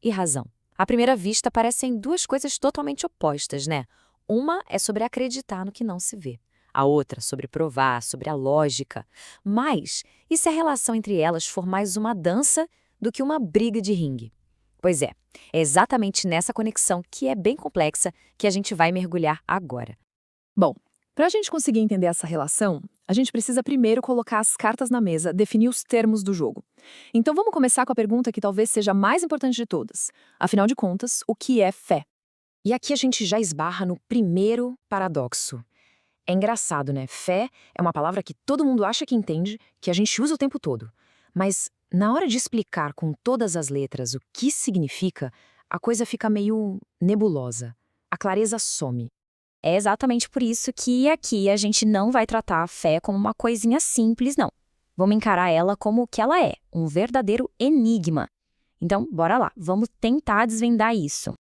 e razão. À primeira vista, parecem duas coisas totalmente opostas, né? Uma é sobre acreditar no que não se vê. A outra sobre provar, sobre a lógica. Mas, e se a relação entre elas for mais uma dança do que uma briga de ringue? Pois é exatamente nessa conexão, que é bem complexa, que a gente vai mergulhar agora. Bom, para a gente conseguir entender essa relação, a gente precisa primeiro colocar as cartas na mesa, definir os termos do jogo. Então vamos começar com a pergunta que talvez seja a mais importante de todas. Afinal de contas, o que é fé? E aqui a gente já esbarra no primeiro paradoxo. É engraçado, né? Fé é uma palavra que todo mundo acha que entende, que a gente usa o tempo todo. Mas, na hora de explicar com todas as letras o que significa, a coisa fica meio nebulosa. A clareza some. É exatamente por isso que aqui a gente não vai tratar a fé como uma coisinha simples, não. Vamos encarar ela como o que ela é, um verdadeiro enigma. Então, bora lá, vamos tentar desvendar isso.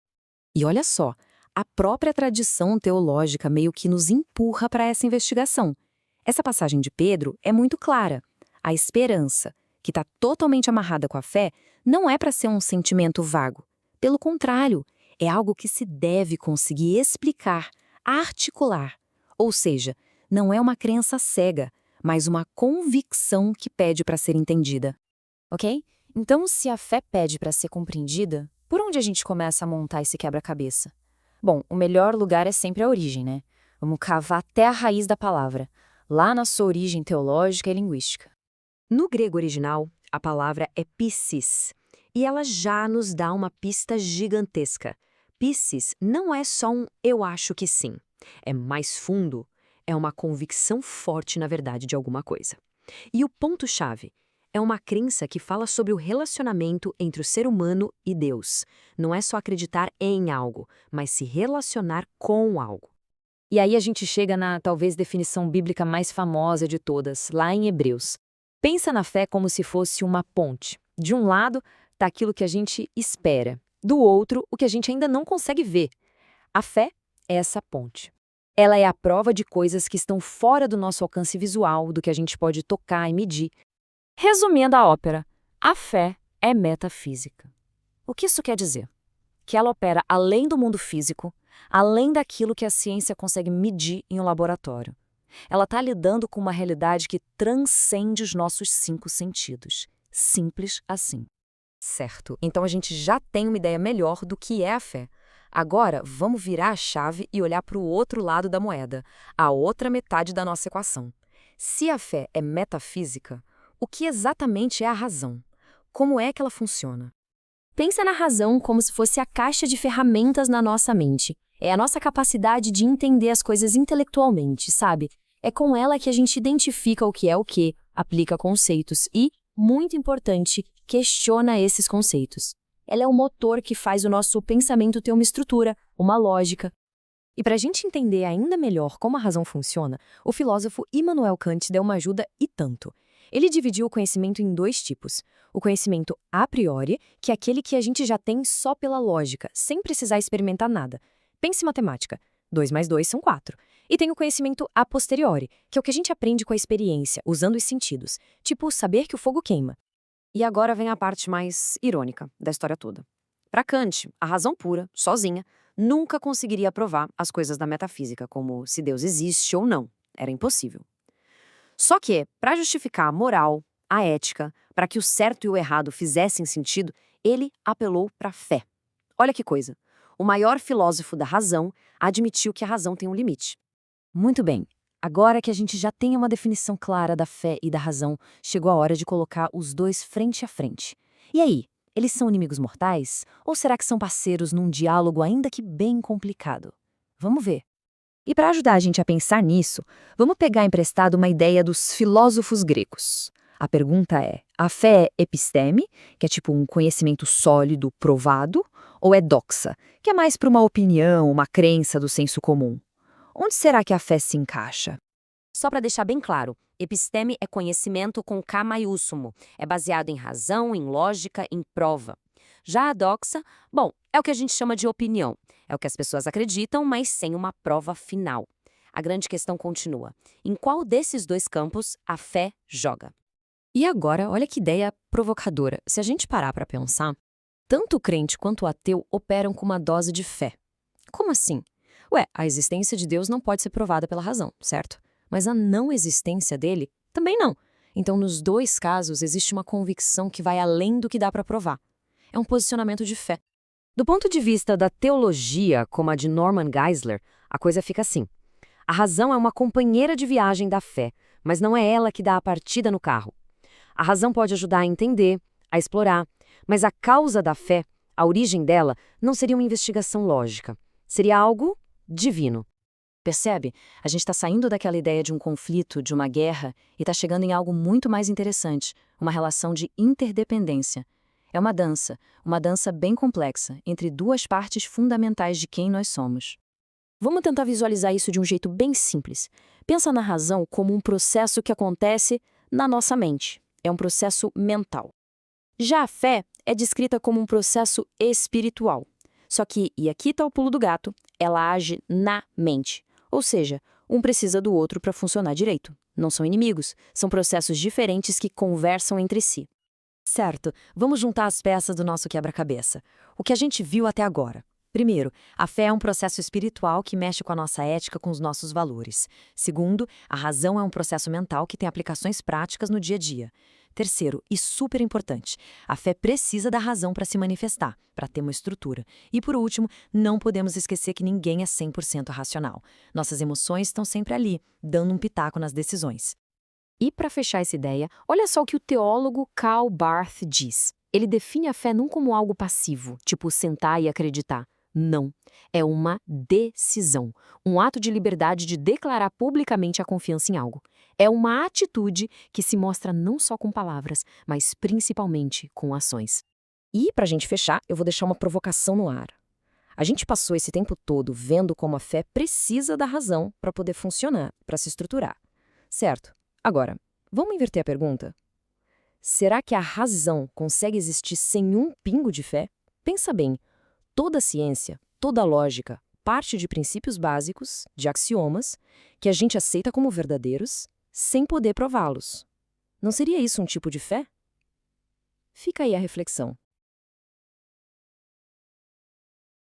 E olha só, a própria tradição teológica meio que nos empurra para essa investigação. Essa passagem de Pedro é muito clara. A esperança, que está totalmente amarrada com a fé, não é para ser um sentimento vago. Pelo contrário, é algo que se deve conseguir explicar, articular. Ou seja, não é uma crença cega, mas uma convicção que pede para ser entendida. Ok? Então, se a fé pede para ser compreendida, por onde a gente começa a montar esse quebra-cabeça? Bom, o melhor lugar é sempre a origem, né? Vamos cavar até a raiz da palavra, lá na sua origem teológica e linguística. No grego original, a palavra é piscis, e ela já nos dá uma pista gigantesca. Piscis não é só um eu acho que sim, é mais fundo, é uma convicção forte na verdade de alguma coisa. E o ponto-chave é uma crença que fala sobre o relacionamento entre o ser humano e Deus. Não é só acreditar em algo, mas se relacionar com algo. E aí a gente chega na, talvez, definição bíblica mais famosa de todas, lá em Hebreus. Pensa na fé como se fosse uma ponte. De um lado está aquilo que a gente espera, do outro, o que a gente ainda não consegue ver. A fé é essa ponte. Ela é a prova de coisas que estão fora do nosso alcance visual, do que a gente pode tocar e medir. Resumindo a ópera, a fé é metafísica. O que isso quer dizer? Que ela opera além do mundo físico, além daquilo que a ciência consegue medir em um laboratório. Ela está lidando com uma realidade que transcende os nossos 5 sentidos. Simples assim. Certo, então a gente já tem uma ideia melhor do que é a fé. Agora, vamos virar a chave e olhar para o outro lado da moeda, a outra metade da nossa equação. Se a fé é metafísica, o que exatamente é a razão? Como é que ela funciona? Pensa na razão como se fosse a caixa de ferramentas na nossa mente. É a nossa capacidade de entender as coisas intelectualmente, sabe? É com ela que a gente identifica o que é o que, aplica conceitos e, muito importante, questiona esses conceitos. Ela é o motor que faz o nosso pensamento ter uma estrutura, uma lógica. E para a gente entender ainda melhor como a razão funciona, o filósofo Immanuel Kant deu uma ajuda e tanto. Ele dividiu o conhecimento em 2 tipos. O conhecimento a priori, que é aquele que a gente já tem só pela lógica, sem precisar experimentar nada. Pense em matemática. 2 mais 2 são 4. E tem o conhecimento a posteriori, que é o que a gente aprende com a experiência, usando os sentidos. Tipo, saber que o fogo queima. E agora vem a parte mais irônica da história toda. Para Kant, a razão pura, sozinha, nunca conseguiria provar as coisas da metafísica, como se Deus existe ou não. Era impossível. Só que, para justificar a moral, a ética, para que o certo e o errado fizessem sentido, ele apelou para a fé. Olha que coisa. O maior filósofo da razão admitiu que a razão tem um limite. Muito bem. Agora que a gente já tem uma definição clara da fé e da razão, chegou a hora de colocar os dois frente a frente. E aí, eles são inimigos mortais? Ou será que são parceiros num diálogo ainda que bem complicado? Vamos ver. E para ajudar a gente a pensar nisso, vamos pegar emprestado uma ideia dos filósofos gregos. A pergunta é: a fé é episteme, que é tipo um conhecimento sólido, provado, ou é doxa, que é mais para uma opinião, uma crença do senso comum? Onde será que a fé se encaixa? Só para deixar bem claro, episteme é conhecimento com K maiúsculo. É baseado em razão, em lógica, em prova. Já a doxa, bom, é o que a gente chama de opinião. É o que as pessoas acreditam, mas sem uma prova final. A grande questão continua. Em qual desses 2 campos a fé joga? E agora, olha que ideia provocadora. Se a gente parar para pensar, Tanto o crente quanto o ateu operam com uma dose de fé. Como assim? Ué, a existência de Deus não pode ser provada pela razão, certo? Mas a não existência dele também não. Então, nos dois casos, existe uma convicção que vai além do que dá para provar. É um posicionamento de fé. Do ponto de vista da teologia, como a de Norman Geisler, a coisa fica assim. A razão é uma companheira de viagem da fé, mas não é ela que dá a partida no carro. A razão pode ajudar a entender, a explorar, mas a causa da fé, a origem dela, não seria uma investigação lógica. Seria algo divino. Percebe? A gente está saindo daquela ideia de um conflito, de uma guerra, e está chegando em algo muito mais interessante, uma relação de interdependência. É uma dança bem complexa, entre duas partes fundamentais de quem nós somos. Vamos tentar visualizar isso de um jeito bem simples. Pensa na razão como um processo que acontece na nossa mente. É um processo mental. Já a fé é descrita como um processo espiritual. Só que, e aqui está o pulo do gato, ela age na mente. Ou seja, um precisa do outro para funcionar direito. Não são inimigos, são processos diferentes que conversam entre si. Certo, vamos juntar as peças do nosso quebra-cabeça. O que a gente viu até agora. Primeiro, a fé é um processo espiritual que mexe com a nossa ética, com os nossos valores. Segundo, a razão é um processo mental que tem aplicações práticas no dia a dia. Terceiro, e super importante, a fé precisa da razão para se manifestar, para ter uma estrutura. E por último, não podemos esquecer que ninguém é 100% racional. Nossas emoções estão sempre ali, dando um pitaco nas decisões. E para fechar essa ideia, olha só o que o teólogo Karl Barth diz. Ele define a fé não como algo passivo, tipo sentar e acreditar. Não. É uma decisão, um ato de liberdade de declarar publicamente a confiança em algo. É uma atitude que se mostra não só com palavras, mas principalmente com ações. E, para a gente fechar, eu vou deixar uma provocação no ar. A gente passou esse tempo todo vendo como a fé precisa da razão para poder funcionar, para se estruturar. Certo? Agora, vamos inverter a pergunta? Será que a razão consegue existir sem um pingo de fé? Pensa bem. Toda a ciência, toda a lógica, parte de princípios básicos, de axiomas, que a gente aceita como verdadeiros, sem poder prová-los. Não seria isso um tipo de fé? Fica aí a reflexão.